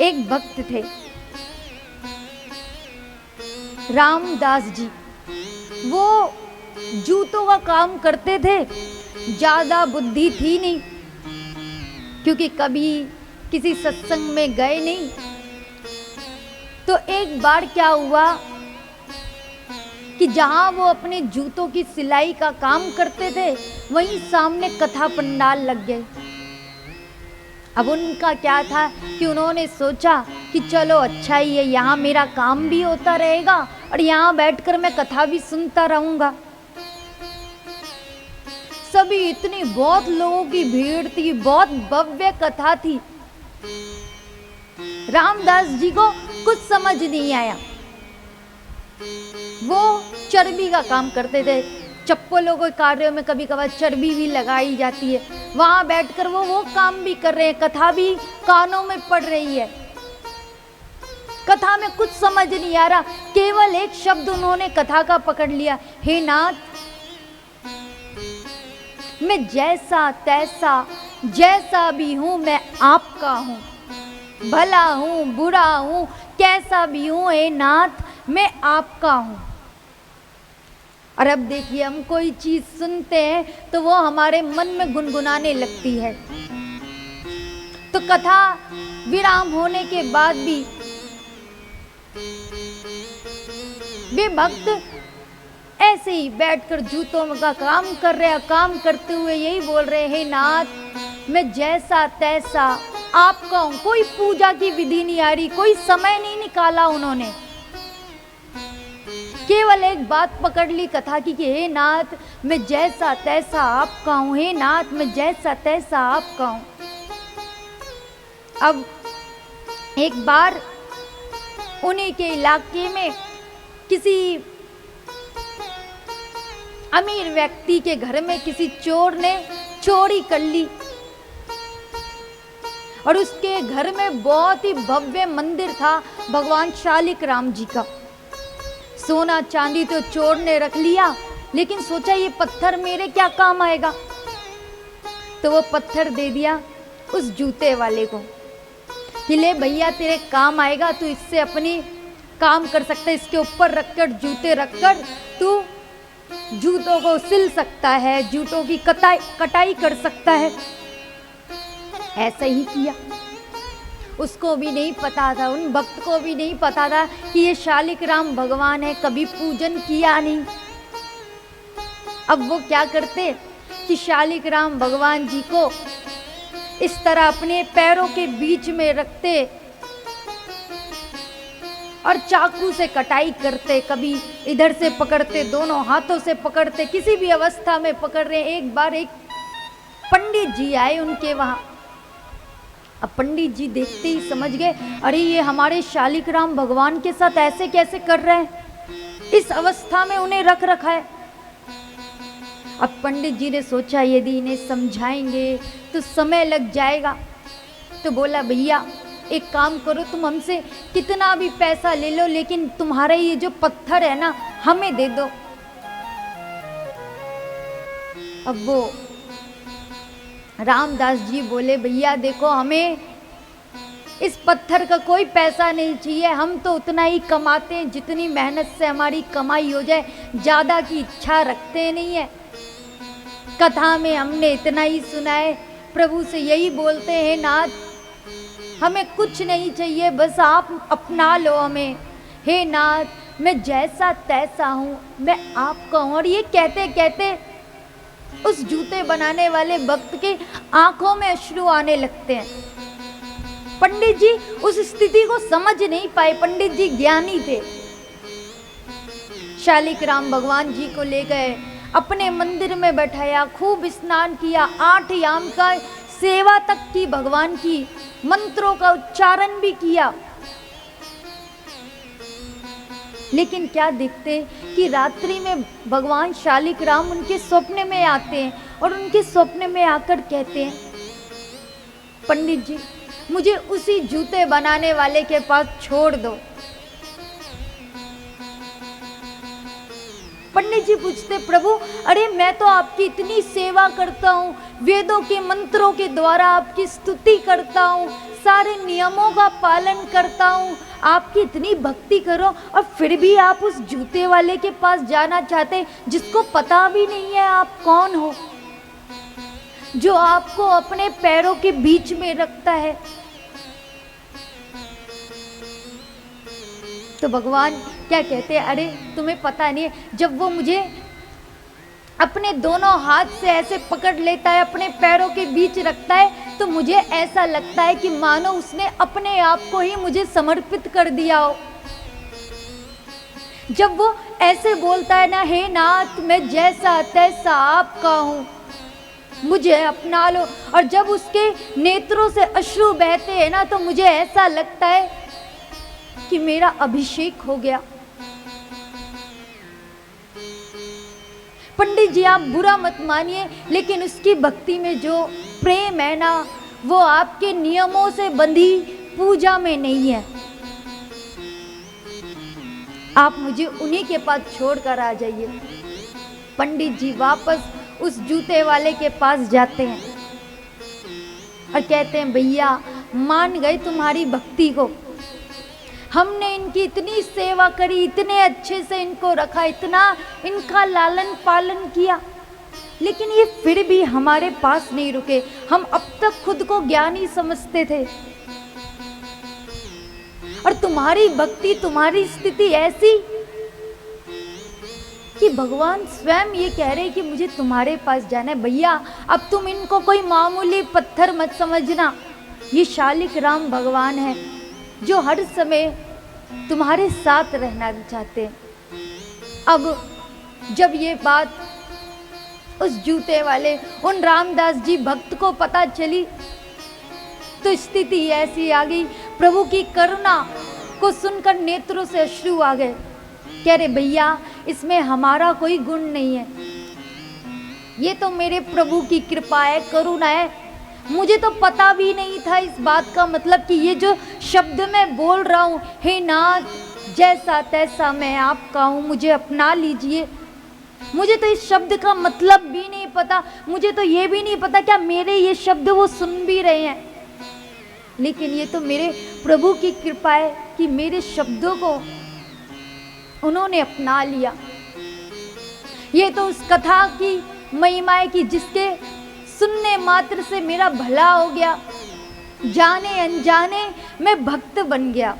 एक भक्त थे रामदास जी। वो जूतों का काम करते थे, ज्यादा बुद्धि थी नहीं, क्योंकि कभी किसी सत्संग में गए नहीं। तो एक बार क्या हुआ कि जहां वो अपने जूतों की सिलाई का काम करते थे, वहीं सामने कथा पंडाल लग गए। अब उनका क्या था कि उन्होंने सोचा कि चलो अच्छा ही है, यहाँ मेरा काम भी होता रहेगा और यहाँ बैठकर मैं कथा भी सुनता रहूंगा। सभी इतनी बहुत लोगों की भीड़ थी, बहुत भव्य कथा थी। रामदास जी को कुछ समझ नहीं आया। वो चर्बी का काम करते थे, चप्पलों के कार्यों में कभी कभार चर्बी भी लगाई जाती है। वहां बैठकर वो काम भी कर रहे हैं, कथा भी कानों में पड़ रही है। कथा में कुछ समझ नहीं आ रहा, केवल एक शब्द उन्होंने कथा का पकड़ लिया, हे नाथ, मैं जैसा तैसा जैसा भी हूं मैं आपका हूं, भला हूं बुरा हूं कैसा भी हूं, हे नाथ मैं आपका हूं। और अब देखिए, हम कोई चीज सुनते हैं तो वो हमारे मन में गुनगुनाने लगती है। तो कथा विराम होने के बाद भी वे भक्त ऐसे ही बैठकर जूतों का काम कर रहे हैं। काम करते हुए यही बोल रहे हैं, हे नाथ मैं जैसा तैसा आपका हूं। कोई पूजा की विधि नहीं आ रही, कोई समय नहीं निकाला उन्होंने, केवल एक बात पकड़ ली कथा की कि हे नाथ मैं जैसा तैसा आपका हूं, हे नाथ मैं जैसा तैसा आपका हूं। अब एक बार उन्हीं के इलाके में किसी अमीर व्यक्ति के घर में किसी चोर ने चोरी कर ली, और उसके घर में बहुत ही भव्य मंदिर था भगवान शालिक राम जी का। सोना चांदी तो चोर ने रख लिया, लेकिन सोचा ये पत्थर मेरे क्या काम आएगा। तो वो पत्थर दे दिया उस जूते वाले को कि ले भैया तेरे काम आएगा, तू इससे अपनी काम कर सकता है, इसके ऊपर रखकर जूते रखकर तू जूतों को सिल सकता है, जूतों की कटाई कर सकता है। ऐसा ही किया। उसको भी नहीं पता था, उन भक्त को भी नहीं पता था कि ये शालिक राम भगवान है, कभी पूजन किया नहीं। अब वो क्या करते कि शालिक राम भगवान जी को इस तरह अपने पैरों के बीच में रखते और चाकू से कटाई करते, कभी इधर से पकड़ते, दोनों हाथों से पकड़ते, किसी भी अवस्था में पकड़ रहे। एक बार एक पंडित जी आए उनके वहां। अब पंडित जी देखते ही समझ गए, अरे ये हमारे शालिक राम भगवान के साथ ऐसे कैसे कर रहे हैं, इस अवस्था में उन्हें रख रखा है। अब पंडित जी ने सोचा यदि इन्हें समझाएंगे तो समय लग जाएगा। तो बोला भैया एक काम करो, तुम हमसे कितना भी पैसा ले लो, लेकिन तुम्हारा ये जो पत्थर है ना हमें दे दो। अब वो रामदास जी बोले, भैया देखो हमें इस पत्थर का कोई पैसा नहीं चाहिए, हम तो उतना ही कमाते हैं जितनी मेहनत से हमारी कमाई हो जाए, ज़्यादा की इच्छा रखते नहीं है। कथा में हमने इतना ही सुना है, प्रभु से यही बोलते हैं, नाथ हमें कुछ नहीं चाहिए, बस आप अपना लो हमें, हे नाथ मैं जैसा तैसा हूँ मैं आपका हूँ। और ये कहते कहते उस जूते बनाने वाले भक्त के आंखों में अश्रु आने लगते हैं। पंडित जी उस स्थिति को समझ नहीं पाए, पंडित जी ज्ञानी थे। शालिक राम भगवान जी को ले गए, अपने मंदिर में बैठाया, खूब स्नान किया, 8 याम का सेवा तक की, भगवान की मंत्रों का उच्चारण भी किया। लेकिन क्या देखते कि रात्रि में भगवान शालिक राम उनके स्वप्न में आते हैं और उनके स्वप्न में आकर कहते हैं, पंडित जी मुझे उसी जूते बनाने वाले के पास छोड़ दो। पंडित जी पूछते, प्रभु अरे मैं तो आपकी इतनी सेवा करता हूँ, वेदों के मंत्रों के द्वारा आपकी स्तुति करता हूँ, सारे नियमों का पालन करता हूँ, आपकी इतनी भक्ति करो, और फिर भी आप उस जूते वाले के पास जाना चाहते जिसको पता भी नहीं है आप कौन हो, जो आपको अपने पैरों के बीच में रखता है। तो भगवान क्या कहते हैं, अरे तुम्हें पता नहीं है, जब वो मुझे अपने दोनों हाथ से ऐसे पकड़ लेता है, अपने पैरों के बीच रखता है, तो मुझे ऐसा लगता है कि मानो उसने अपने आप को ही मुझे समर्पित कर दिया हो। जब वो ऐसे बोलता है ना, हे नाथ मैं जैसा तैसा आपका हूँ, मुझे अपना लो, और जब उसके नेत्रों से अश्रु बहते हैं ना, तो मुझे ऐसा लगता है कि मेरा अभिषेक हो गया। पंडित जी आप बुरा मत मानिए, लेकिन उसकी भक्ति में जो प्रेम है ना, वो आपके नियमों से बंधी पूजा में नहीं है। आप मुझे उन्हीं के पास छोड़कर आ जाइए। पंडित जी वापस उस जूते वाले के पास जाते हैं और कहते हैं, भैया मान गए तुम्हारी भक्ति को, हमने इनकी इतनी सेवा करी, इतने अच्छे से इनको रखा, इतना इनका लालन पालन किया, लेकिन ये फिर भी हमारे पास नहीं रुके। हम अब तक खुद को ज्ञानी समझते थे, और तुम्हारी भक्ति, तुम्हारी स्थिति ऐसी कि भगवान स्वयं ये कह रहे कि मुझे तुम्हारे पास जाना है। भैया अब तुम इनको कोई मामूली पत्थर मत समझना, ये शालिक राम भगवान है जो हर समय तुम्हारे साथ रहना चाहते हैं। अब जब ये बात उस जूते वाले उन रामदास जी भक्त को पता चली, तो स्थिति ऐसी आ गई, प्रभु की करुणा को सुनकर नेत्रों से अश्रु आ गए। कह रहे भैया इसमें हमारा कोई गुण नहीं है, ये तो मेरे प्रभु की कृपा है, करुणा है। मुझे तो पता भी नहीं था इस बात का मतलब कि ये जो शब्द मैं बोल रहा हूँ, हे नाथ जैसा तैसा मैं आपका हूँ, मुझे अपना लीजिए, मुझे तो इस शब्द का मतलब भी नहीं पता। मुझे तो ये भी नहीं पता क्या मेरे ये शब्द वो सुन भी रहे हैं, लेकिन ये तो मेरे प्रभु की कृपा है कि मेरे शब्दों को उन्होंने अपना लिया। ये तो उस कथा की महिमा है कि जिसके सुनने मात्र से मेरा भला हो गया, जाने अनजाने मैं भक्त बन गया।